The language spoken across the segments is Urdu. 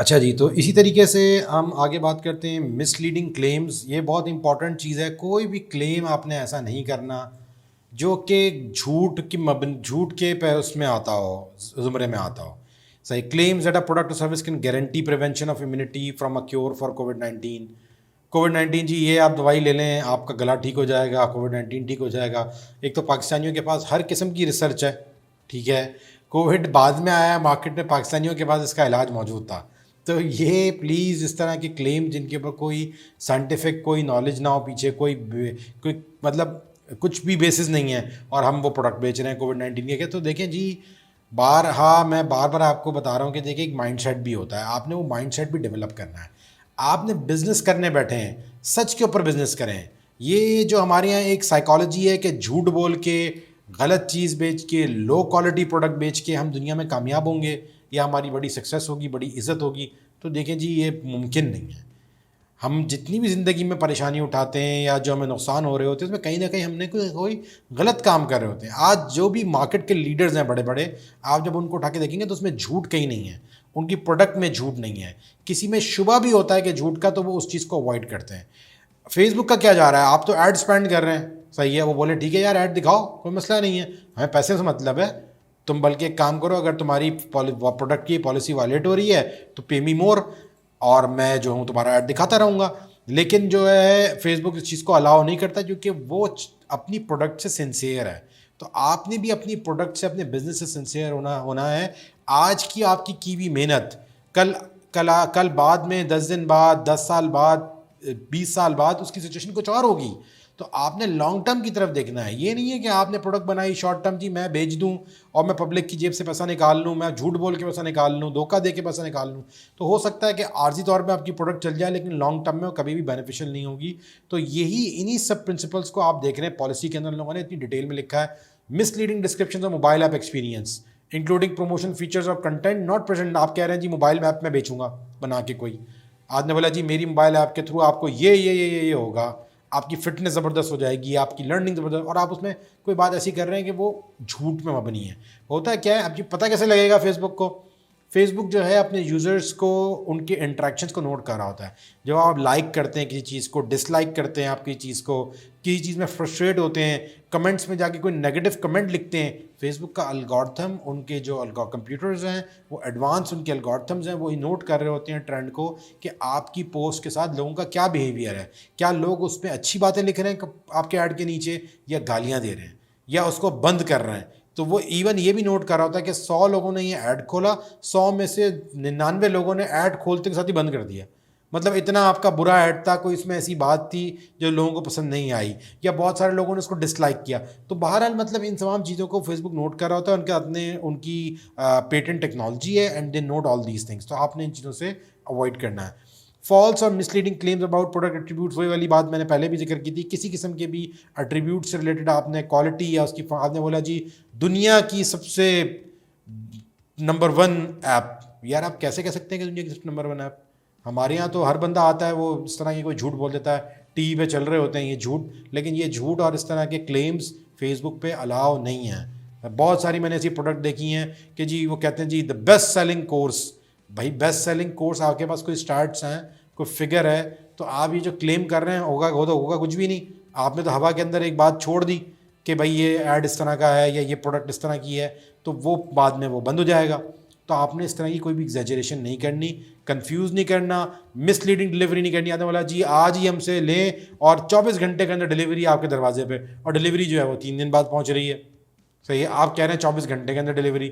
اچھا جی، تو اسی طریقے سے ہم آگے بات کرتے ہیں مس لیڈنگ کلیمز. یہ بہت امپورٹنٹ چیز ہے. کوئی بھی کلیم آپ نے ایسا نہیں کرنا جو کہ جھوٹ کے اس میں آتا ہو، زمرے میں آتا ہو. صحیح. کلیمز دیٹ اے پروڈکٹ اور service can guarantee prevention of immunity from a cure for Covid 19. Covid 19 جی، یہ آپ دوائی لے لیں، آپ کا گلا ٹھیک ہو جائے گا، کووڈ 19 ٹھیک ہو جائے گا. ایک تو پاکستانیوں کے پاس ہر قسم کی ریسرچ ہے، ٹھیک ہے. کووڈ بعد میں آیا مارکیٹ میں، پاکستانیوں کے پاس اس کا علاج موجود تھا. تو یہ پلیز اس طرح کے کلیم جن کے اوپر کوئی سائنٹیفک کوئی نالج نہ ہو، پیچھے کوئی مطلب کچھ بھی بیسس نہیں ہے، اور ہم وہ پروڈکٹ بیچ رہے ہیں کووڈ 19 کے. تو دیکھیں جی، میں بار بار آپ کو بتا رہا ہوں کہ دیکھیں ایک مائنڈ سیٹ بھی ہوتا ہے. آپ نے وہ مائنڈ سیٹ بھی ڈیولپ کرنا ہے. آپ نے بزنس کرنے بیٹھے ہیں، سچ کے اوپر بزنس کریں. یہ جو ہمارے یہاں ایک سائیکالوجی ہے کہ جھوٹ بول کے، غلط چیز بیچ کے، لو کوالٹی پروڈکٹ بیچ کے ہم دنیا میں کامیاب ہوں گے یا ہماری بڑی سکسیس ہوگی، بڑی عزت ہوگی، تو دیکھیں جی یہ ممکن نہیں ہے. ہم جتنی بھی زندگی میں پریشانی اٹھاتے ہیں یا جو ہمیں نقصان ہو رہے ہوتے ہیں، اس میں کہیں نہ کہیں ہم نے کوئی غلط کام کر رہے ہوتے ہیں. آج جو بھی مارکیٹ کے لیڈرز ہیں بڑے بڑے، آپ جب ان کو اٹھا کے دیکھیں گے تو اس میں جھوٹ کہیں نہیں ہے، ان کی پروڈکٹ میں جھوٹ نہیں ہے. کسی میں شبہ بھی ہوتا ہے کہ جھوٹ کا، تو وہ اس چیز کو اوائڈ کرتے ہیں. فیس بک کا کیا جا رہا ہے، آپ تو ایڈ اسپینڈ کر رہے ہیں، صحیح ہے. وہ بولے ٹھیک ہے یار ایڈ دکھاؤ، کوئی مسئلہ نہیں ہے، ہمیں پیسے سے مطلب ہے. تم بلکہ ایک کام کرو، اگر تمہاری پروڈکٹ کی پالیسی وائلیٹ ہو رہی ہے تو پے می مور، اور میں جو ہوں تمہارا ایڈ دکھاتا رہوں گا. لیکن جو ہے فیس بک اس چیز کو الاؤ نہیں کرتا، کیونکہ وہ اپنی پروڈکٹ سے سنسیئر ہے. تو آپ نے بھی اپنی پروڈکٹ سے، اپنے بزنس سے سنسیئر ہونا ہے. آج کی آپ کی ہوئی محنت کل بعد میں 10 دن بعد، 10 سال بعد، 20 سال بعد اس کی سچویشن کچھ اور ہوگی. تو آپ نے لانگ ٹرم کی طرف دیکھنا ہے. یہ نہیں ہے کہ آپ نے پروڈکٹ بنائی شارٹ ٹرم، جی میں بیچ دوں اور میں پبلک کی جیب سے پیسہ نکال لوں، میں جھوٹ بول کے پیسہ نکال لوں، دھوکہ دے کے پیسہ نکال لوں. تو ہو سکتا ہے کہ عارضی طور پہ آپ کی پروڈکٹ چل جائے، لیکن لانگ ٹرم میں وہ کبھی بھی بینیفیشل نہیں ہوگی. تو انہی سب پرنسپلس کو آپ دیکھ رہے ہیں. پالیسی کے اندر لوگوں نے اتنی ڈیٹیل میں لکھا ہے: misleading description of mobile app experience including promotion features اور کنٹینٹ ناٹ پریزنٹ. آپ کہہ رہے ہیں جی موبائل ایپ میں بیچوں گا بنا کے. کوئی آج نے بولا جی میری موبائل ایپ کے تھرو آپ کو یہ ہوگا، آپ کی فٹنس زبردست ہو جائے گی، آپ کی لرننگ زبردست، اور آپ اس میں کوئی بات ایسی کر رہے ہیں کہ وہ جھوٹ میں مبنی ہے. ہوتا ہے کیا ہے، اب جی پتہ کیسے لگے گا فیس بک کو؟ فیس بک جو ہے اپنے یوزرز کو، ان کے انٹریکشنز کو نوٹ کر رہا ہوتا ہے. جب آپ لائک کرتے ہیں کسی چیز کو، ڈس لائک کرتے ہیں آپ کسی چیز کو، کسی چیز میں فرسٹریٹ ہوتے ہیں، کمنٹس میں جا کے کوئی نیگیٹو کمنٹ لکھتے ہیں، فیس بک کا الگورتھم، ان کے جو کمپیوٹرز ہیں وہ ایڈوانس، ان کے الگورتھمز ہیں، وہ نوٹ کر رہے ہوتے ہیں ٹرینڈ کو، کہ آپ کی پوسٹ کے ساتھ لوگوں کا کیا بیہیویئر ہے. کیا لوگ اس پہ اچھی باتیں لکھ رہے ہیں آپ کے ایڈ کے نیچے، یا گالیاں دے رہے ہیں، یا اس کو بند کر رہے ہیں. تو وہ ایون یہ بھی نوٹ کر رہا ہوتا ہے کہ 100 لوگوں نے یہ ایڈ کھولا، 100 میں سے 99 لوگوں نے ایڈ کھولتے کے ساتھ ہی بند کر دیا. مطلب اتنا آپ کا برا ایڈ تھا، کوئی اس میں ایسی بات تھی جو لوگوں کو پسند نہیں آئی، یا بہت سارے لوگوں نے اس کو ڈس لائک کیا. تو بہرحال مطلب ان تمام چیزوں کو فیس بک نوٹ کر رہا ہوتا ہے. ان کی پیٹنٹ ٹیکنالوجی ہے، and they not all these things. تو آپ نے ان چیزوں سے اوائڈ کرنا ہے. فالس اور misleading claims about product attributes, وہی والی بات میں نے پہلے بھی ذکر کی تھی. کسی قسم کے بھی ایٹریبیوٹ سے ریلیٹڈ آپ نے کوالٹی یا اس کی، آپ نے بولا جی دنیا کی سب سے نمبر 1 ایپ، یار آپ کیسے کہہ سکتے ہیں کہ دنیا کی سب سے نمبر 1 ایپ؟ ہمارے یہاں تو ہر بندہ آتا ہے، وہ اس طرح کی کوئی جھوٹ بول دیتا ہے، ٹی وی پہ چل رہے ہوتے ہیں یہ جھوٹ. لیکن یہ جھوٹ اور اس طرح کے کلیمز فیس بک پہ الاؤ نہیں ہیں. بہت ساری میں نے ایسی پروڈکٹ دیکھی ہیں کہ جی وہ کہتے ہیں جی دا بیسٹ سیلنگ کورس. بھائی بیسٹ سیلنگ کورس آپ کے پاس کوئی اسٹارٹس ہیں، کوئی فگر ہے، تو آپ یہ جو کلیم کر رہے ہیں ہوگا کچھ بھی نہیں. آپ نے تو ہوا کے اندر ایک بات چھوڑ دی کہ بھائی یہ ایڈ اس طرح کا ہے یا یہ پروڈکٹ اس طرح کی ہے، تو وہ بعد میں وہ بند ہو جائے گا. تو آپ نے اس طرح کی کوئی بھی ایگزیجریشن نہیں کرنی، کنفیوز نہیں کرنا، مس لیڈنگ ڈلیوری نہیں کرنی. آنے والا جی آج ہی ہم سے لیں اور 24 گھنٹے کے اندر ڈلیوری آپ کے دروازے پہ، اور ڈلیوری جو ہے وہ 3 دن بعد پہنچ رہی ہے. صحیح ہے، آپ کہہ رہے ہیں 24 گھنٹے کے اندر ڈلیوری.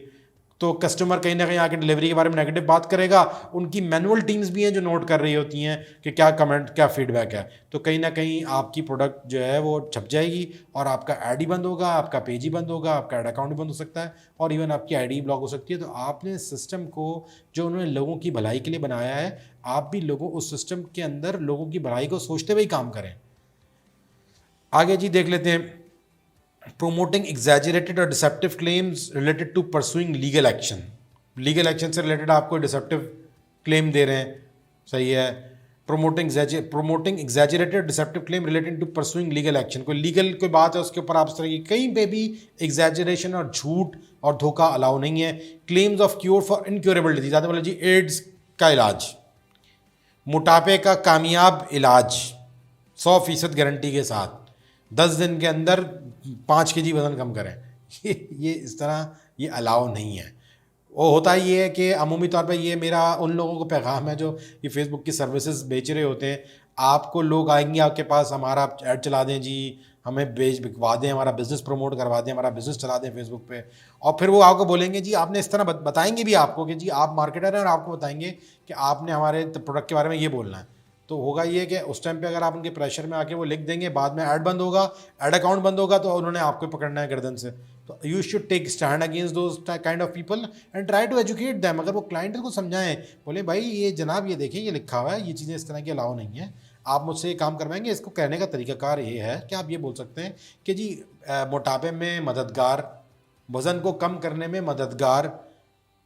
تو کسٹمر کہیں نہ کہیں آ کے ڈلیوری کے بارے میں نیگیٹو بات کرے گا. ان کی مینول ٹیمز بھی ہیں جو نوٹ کر رہی ہوتی ہیں کہ کیا کمنٹ، کیا فیڈ بیک ہے. تو کہیں نہ کہیں آپ کی پروڈکٹ جو ہے وہ چھپ جائے گی، اور آپ کا ایڈ ہی بند ہوگا، آپ کا پیج ہی بند ہوگا، آپ کا ایڈ اکاؤنٹ بھی بند ہو سکتا ہے، اور ایون آپ کی آئی ڈی بلاک ہو سکتی ہے. تو آپ نے سسٹم کو جو انہوں نے لوگوں کی بھلائی کے لیے بنایا ہے، آپ بھی اس سسٹم کے اندر لوگوں کی بھلائی کو سوچتے ہوئے کام کریں. آگے جی دیکھ لیتے ہیں. promoting exaggerated or deceptive claims related to pursuing legal action. Legal action سے ریلیٹڈ آپ کو ڈسیپٹیو کلیم دے رہے ہیں، صحیح ہے. Promoting exaggerated deceptive claim relating to pursuing legal action. کوئی لیگل کوئی بات ہے اس کے اوپر آپ اس طرح کی کہیں پہ بھی ایگزیجریشن اور جھوٹ اور دھوکہ الاؤ نہیں ہے. Claims of cure for incurable disease, آتے بولے جی ایڈز کا علاج، موٹاپے کا کامیاب علاج 100% گارنٹی کے ساتھ 10 دن کے اندر 5 kg وزن کم کریں. یہ اس طرح یہ الاؤ نہیں ہے. وہ ہوتا یہ ہے کہ عمومی طور پہ یہ میرا ان لوگوں کو پیغام ہے جو یہ فیس بک کی سروسز بیچ رہے ہوتے ہیں. آپ کو لوگ آئیں گے آپ کے پاس، ہمارا ایڈ چلا دیں جی، ہمیں بکوا دیں، ہمارا بزنس پروموٹ کروا دیں، ہمارا بزنس چلا دیں فیس بک پہ، اور پھر وہ آپ کو بولیں گے جی آپ نے اس طرح بتائیں گے بھی آپ کو کہ جی آپ مارکیٹر ہیں اور آپ کو بتائیں گے کہ آپ نے ہمارے پروڈکٹ کے بارے میں یہ بولنا ہے. تو ہوگا یہ کہ اس ٹائم پہ اگر آپ ان کے پریشر میں آ کے وہ لکھ دیں گے، بعد میں ایڈ بند ہوگا، ایڈ اکاؤنٹ بند ہوگا، تو انہوں نے آپ کو پکڑنا ہے گردن سے. تو you should take stand against those kind of people and try to educate them. اگر وہ کلائنٹ کو سمجھائیں، بولے بھائی یہ جناب یہ دیکھیں یہ لکھا ہوا ہے، یہ چیزیں اس طرح کی الاؤ نہیں ہیں، آپ مجھ سے یہ کام کروائیں گے. اس کو کہنے کا طریقہ کار یہ ہے کہ آپ یہ بول سکتے ہیں کہ جی موٹاپے میں مددگار، وزن کو کم کرنے میں مددگار،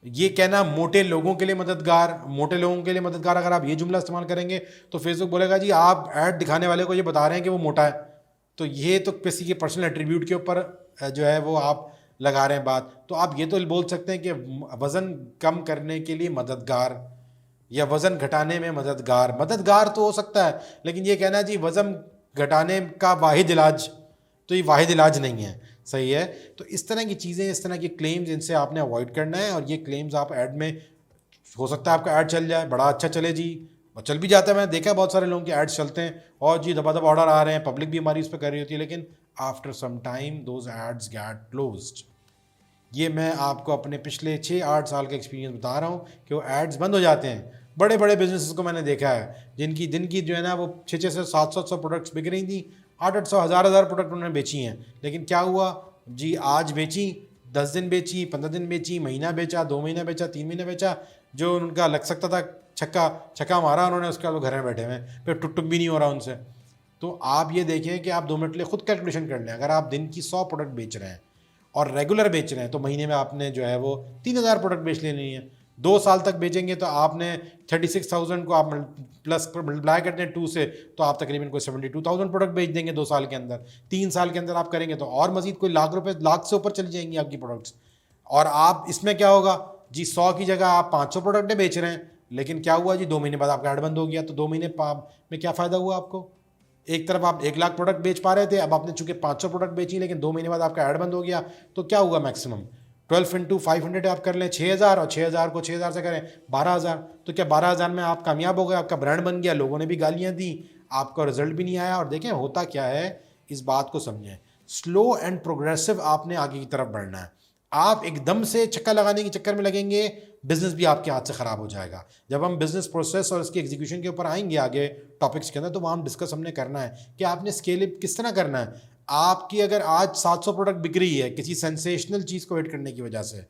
یہ کہنا موٹے لوگوں کے لیے مددگار، موٹے لوگوں کے لیے مددگار. اگر آپ یہ جملہ استعمال کریں گے تو فیس بک بولے گا جی آپ ایڈ دکھانے والے کو یہ بتا رہے ہیں کہ وہ موٹا ہے. تو یہ تو کسی کے پرسنل ایٹریبیوٹ کے اوپر جو ہے وہ آپ لگا رہے ہیں بات. تو آپ یہ تو بول سکتے ہیں کہ وزن کم کرنے کے لیے مددگار یا وزن گھٹانے میں مددگار. مددگار تو ہو سکتا ہے، لیکن یہ کہنا جی وزن گھٹانے کا واحد علاج، تو یہ واحد علاج نہیں ہے. صحیح ہے. تو اس طرح کی چیزیں، اس طرح کی کلیمز، ان سے آپ نے اوائڈ کرنا ہے. اور یہ کلیمز آپ ایڈ میں، ہو سکتا ہے آپ کا ایڈ چل جائے، بڑا اچھا چلے جی، چل بھی جاتا ہے. میں نے دیکھا بہت سارے لوگوں کے ایڈس چلتے ہیں اور جی دبا دبا آرڈر آ رہے ہیں، پبلک بھی ہماری اس پہ کر رہی ہوتی ہے، لیکن after some time those ads get closed. یہ میں آپ کو اپنے پچھلے 6-8 سال کا ایکسپیرینس بتا رہا ہوں کہ وہ ایڈز بند ہو جاتے ہیں. بڑے بڑے بزنسز کو میں نے دیکھا ہے جن کی جو ہے نا وہ 600 سے 700 پروڈکٹس بک رہی تھیں، 800 1000 پروڈکٹ انہوں نے بیچی ہیں. لیکن کیا ہوا جی، آج بیچی، 10 دن بیچی، 15 دن بیچی، مہینہ بیچا، 2 مہینے بیچا، 3 مہینے بیچا، جو ان کا لگ سکتا تھا چھکا مارا انہوں نے، اس کے بعد وہ گھر میں بیٹھے ہوئے ہیں، پھر ٹک بھی نہیں ہو رہا ان سے. تو آپ یہ دیکھیں کہ آپ 2 منٹ لے خود کیلکولیشن کر لیں. اگر آپ دن کی 100 پروڈکٹ بیچ رہے ہیں اور ریگولر بیچ رہے ہیں تو مہینے میں آپ نے جو ہے وہ 3000 پروڈکٹ بیچ لینی ہے. 2 سال تک بیچیں گے تو آپ نے 36,000 کو آپ پلس ملٹیپلائی کرتے ہیں 2 سے، تو آپ تقریباً کوئی 72,000 پروڈکٹ بیچ دیں گے 2 سال کے اندر. 3 سال کے اندر آپ کریں گے تو اور مزید کوئی لاکھ سے اوپر چلی جائیں گی آپ کی پروڈکٹس. اور آپ اس میں کیا ہوگا جی، 100 کی جگہ آپ 500 پروڈکٹیں بیچ رہے ہیں، لیکن کیا ہوا جی 2 مہینے بعد آپ کا ایڈ بند ہو گیا. تو 2 مہینے میں کیا فائدہ ہوا آپ کو؟ ایک طرف آپ 1 لاکھ پروڈکٹ بیچ پا رہے تھے، اب آپ نے چونکہ 500 پروڈکٹ بیچی، لیکن 2 مہینے بعد آپ کا ایڈ بند ہو گیا. تو کیا ہوا میکسیمم 12 انٹو 500 آپ کر لیں 6000، اور 6000 کو 6000 سے کریں 12000. تو کیا 12000 میں آپ کامیاب ہو گئے، آپ کا برانڈ بن گیا، لوگوں نے بھی گالیاں دیں، آپ کا رزلٹ بھی نہیں آیا. اور دیکھیں ہوتا کیا ہے، اس بات کو سمجھیں، سلو اینڈ پروگریسو آپ نے آگے کی طرف بڑھنا ہے. آپ ایک دم سے چکر لگانے کے چکر میں لگیں گے، بزنس بھی آپ کے ہاتھ سے خراب ہو جائے گا. جب ہم بزنس پروسیس اور اس کی ایگزیکیوشن کے اوپر آئیں گے آگے ٹاپکس کے اندر، تو وہاں ہم ڈسکس ہم نے کرنا ہے کہ آپ نے اسکیل اپ کس طرح کرنا ہے. آپ کی اگر آج 700 پروڈکٹ بک رہی ہے کسی سینسیشنل چیز کو ہٹ کرنے کی وجہ سے،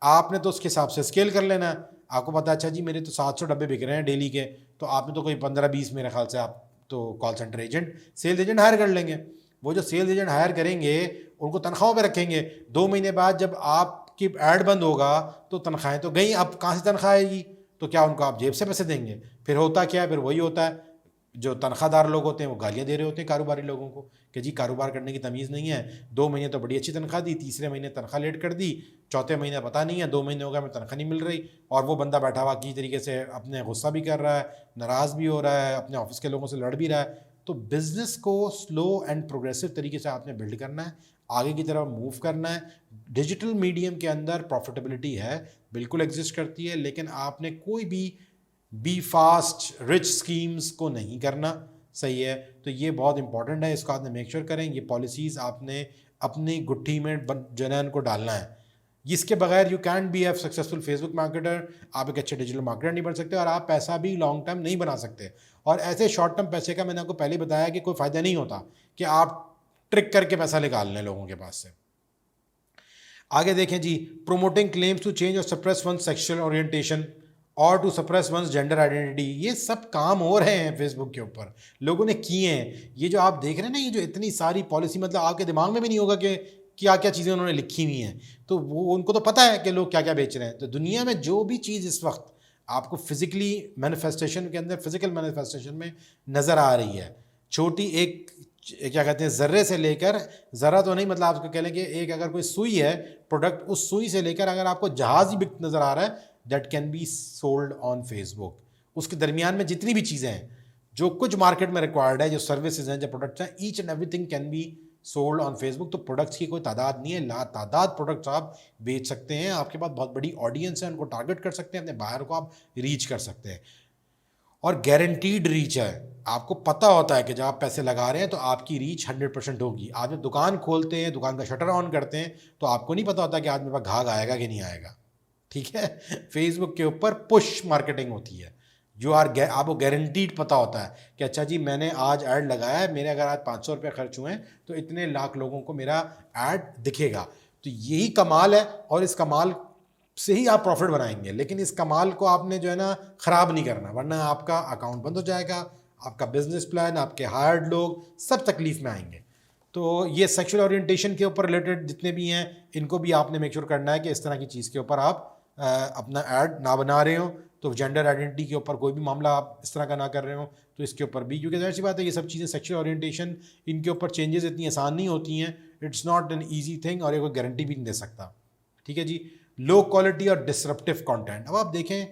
آپ نے تو اس کے حساب سے اسکیل کر لینا ہے. آپ کو پتا اچھا جی میرے تو 700 ڈبے بک رہے ہیں ڈیلی کے، تو آپ نے تو کوئی 15-20 میرے خیال سے آپ تو call center agent, sales agent hire کر لیں گے. وہ جو سیلز ایجنٹ ہائر کریں گے ان کو تنخواہوں پہ رکھیں گے. 2 مہینے بعد جب آپ کی ایڈ بند ہوگا تو تنخواہیں تو گئیں، اب کہاں سے تنخواہ آئے گی؟ تو کیا ان کو آپ جیب سے پیسے دیں گے؟ پھر ہوتا کیا ہے، پھر وہی ہوتا ہے، جو تنخواہ دار لوگ ہوتے ہیں وہ گالیاں دے رہے ہوتے ہیں کاروباری لوگوں کو کہ جی کاروبار کرنے کی تمیز نہیں ہے. 2 مہینے تو بڑی اچھی تنخواہ دی، تیسرے مہینے تنخواہ لیٹ کر دی، چوتھے مہینے پتہ نہیں ہے، 2 مہینے ہو گئے میں تنخواہ نہیں مل رہی، اور وہ بندہ بیٹھا ہوا کی طریقے سے اپنے غصہ بھی کر رہا ہے، ناراض بھی ہو رہا ہے، اپنے آفس کے لوگوں سے لڑ بھی رہا ہے. تو بزنس کو سلو اینڈ پروگریسو طریقے سے آپ نے بلڈ کرنا ہے، آگے کی طرف موو کرنا ہے. ڈیجیٹل میڈیم کے اندر پروفیٹیبلٹی ہے، بالکل ایگزسٹ کرتی ہے، لیکن آپ نے کوئی بھی فاسٹ رچ سکیمز کو نہیں کرنا. صحیح ہے. تو یہ بہت امپورٹنٹ ہے، اس کو آپ نے میک شیور کریں. یہ پالیسیز آپ نے اپنی گٹھی میں جنین کو ڈالنا ہے. اس کے بغیر you can't be a successful Facebook marketer, آپ ایک اچھے ڈیجیٹل مارکیٹر نہیں بن سکتے، اور آپ پیسہ بھی لانگ ٹرم نہیں بنا سکتے. اور ایسے شارٹ ٹرم پیسے کا میں نے آپ کو پہلے بتایا کہ کوئی فائدہ نہیں ہوتا کہ آپ ٹرک کر کے پیسہ نکال لیں لوگوں کے پاس سے. آگے دیکھیں جی، پروموٹنگ کلیمز ٹو چینج اور سپریس ون سیکشل اورینٹیشن اور to suppress one's gender identity. یہ سب کام ہو رہے ہیں فیس بک کے اوپر، لوگوں نے کیے ہیں. یہ جو آپ دیکھ رہے ہیں نا، یہ جو اتنی ساری پالیسی، مطلب آپ کے دماغ میں بھی نہیں ہوگا کہ کیا کیا چیزیں انہوں نے لکھی ہوئی ہیں. تو وہ ان کو تو پتہ ہے کہ لوگ کیا کیا بیچ رہے ہیں. تو دنیا میں جو بھی چیز اس وقت آپ کو فزیکلی مینیفیسٹیشن کے اندر، فزیکل مینیفیسٹیشن میں نظر آ رہی ہے، چھوٹی ایک کیا کہتے ہیں ذرے سے لے کر، ذرا تو نہیں، مطلب آپ کو کہہ لیں کہ ایک اگر کوئی سوئی ہے پروڈکٹ، اس سوئی سے لے کر اگر آپ کو جہاز ہی نظر آ رہا ہے، that can be sold on Facebook. اس کے درمیان میں جتنی بھی چیزیں ہیں جو کچھ مارکیٹ میں ریکوائرڈ ہے, جو سروسز ہیں, جو پروڈکٹس ہیں, each and everything can be sold on Facebook. تو پروڈکٹس کی کوئی تعداد نہیں ہے, لا تعداد پروڈکٹس آپ بیچ سکتے ہیں. آپ کے پاس بہت بڑی آڈینس ہے, ان کو ٹارگیٹ کر سکتے ہیں, اپنے بائر کو آپ ریچ کر سکتے ہیں, اور گارنٹیڈ ریچ ہے. آپ کو پتہ ہوتا ہے کہ جب آپ پیسے لگا رہے ہیں تو آپ کی ریچ 100% ہوگی. آپ جب دکان کھولتے ہیں, دکان کا شٹر آن کرتے ہیں, تو آپ کو نہیں پتہ ہوتا کہ آج میرے پاس گاہک آئے گا کہ نہیں آئے گا. ٹھیک ہے, فیس بک کے اوپر پش مارکیٹنگ ہوتی ہے, جو آپ کو گارنٹیڈ پتہ ہوتا ہے کہ اچھا جی میں نے آج ایڈ لگایا ہے, میرے اگر آج 500 روپے خرچ ہوئے ہیں تو اتنے لاکھ لوگوں کو میرا ایڈ دکھے گا. تو یہی کمال ہے, اور اس کمال سے ہی آپ پروفٹ بنائیں گے. لیکن اس کمال کو آپ نے جو ہے نا خراب نہیں کرنا, ورنہ آپ کا اکاؤنٹ بند ہو جائے گا, آپ کا بزنس پلان, آپ کے ہائرڈ لوگ سب تکلیف میں آئیں گے. تو یہ سیکشل اورینٹیشن کے اوپر ریلیٹڈ جتنے بھی ہیں, ان کو بھی آپ نے میک شیور کرنا ہے کہ اس طرح کی چیز کے اوپر آپ اپنا ایڈ نہ بنا رہے ہوں. تو جینڈر آئیڈینٹی کے اوپر کوئی بھی معاملہ آپ اس طرح کا نہ کر رہے ہوں, تو اس کے اوپر بھی, کیونکہ ظاہر سی بات ہے یہ سب چیزیں سیکشل اورینٹیشن, ان کے اوپر چینجز اتنی آسان نہیں ہوتی ہیں. It's not an easy thing, اور یہ کوئی گارنٹی بھی نہیں دے سکتا. ٹھیک ہے جی. لو کوالٹی اور ڈسرپٹیو کانٹینٹ. اب آپ دیکھیں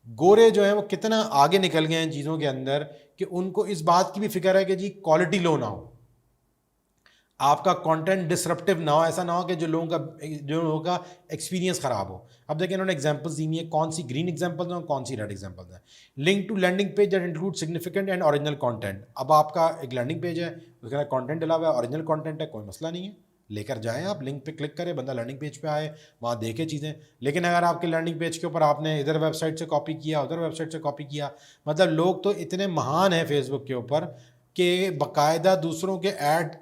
گورے جو ہیں وہ کتنا آگے نکل گئے ہیں چیزوں کے اندر, کہ ان کو اس بات کی بھی فکر ہے کہ جی کوالٹی لو نہ ہو, آپ کا کانٹینٹ ڈسرپٹیو نہ ہو, ایسا نہ ہو کہ جو لوگوں کا ایکسپیرینس خراب ہو. اب دیکھیں انہوں نے ایگزامپلس دی ہیں, کون سی گرین ایگزامپلس ہیں اور کون سی ریڈ ایگزامپلس ہیں. Link to landing page that include significant and original content. اب آپ کا ایک لینڈنگ پیج ہے, اس کے اندر کانٹینٹ ڈلا ہوا ہے, اوریجنل کانٹینٹ ہے, کوئی مسئلہ نہیں ہے, لے کر جائیں آپ, لنک پہ کلک کریں, بندہ لینڈنگ پیج پہ آئے, وہاں دیکھے چیزیں. لیکن اگر آپ کے لینڈنگ پیج کے اوپر آپ نے ادھر ویب سائٹ سے کاپی کیا, ادھر ویب سائٹ سے کاپی کیا, مطلب لوگ تو اتنے مہان ہیں فیس بک کے اوپر کہ باقاعدہ دوسروں کے ایڈ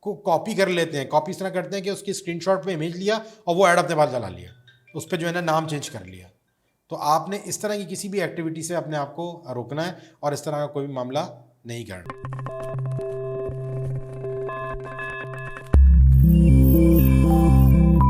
کو کاپی کر لیتے ہیں. کاپی اس طرح کرتے ہیں کہ اس کی اسکرین شاٹ پہ امیج لیا اور وہ ایڈ اپنے پاس چلا لیا, اس پہ جو ہے نا نام چینج کر لیا. تو آپ نے اس طرح کی کسی بھی ایکٹیویٹی سے اپنے آپ کو روکنا ہے, اور اس طرح کا کوئی بھی معاملہ نہیں کرنا.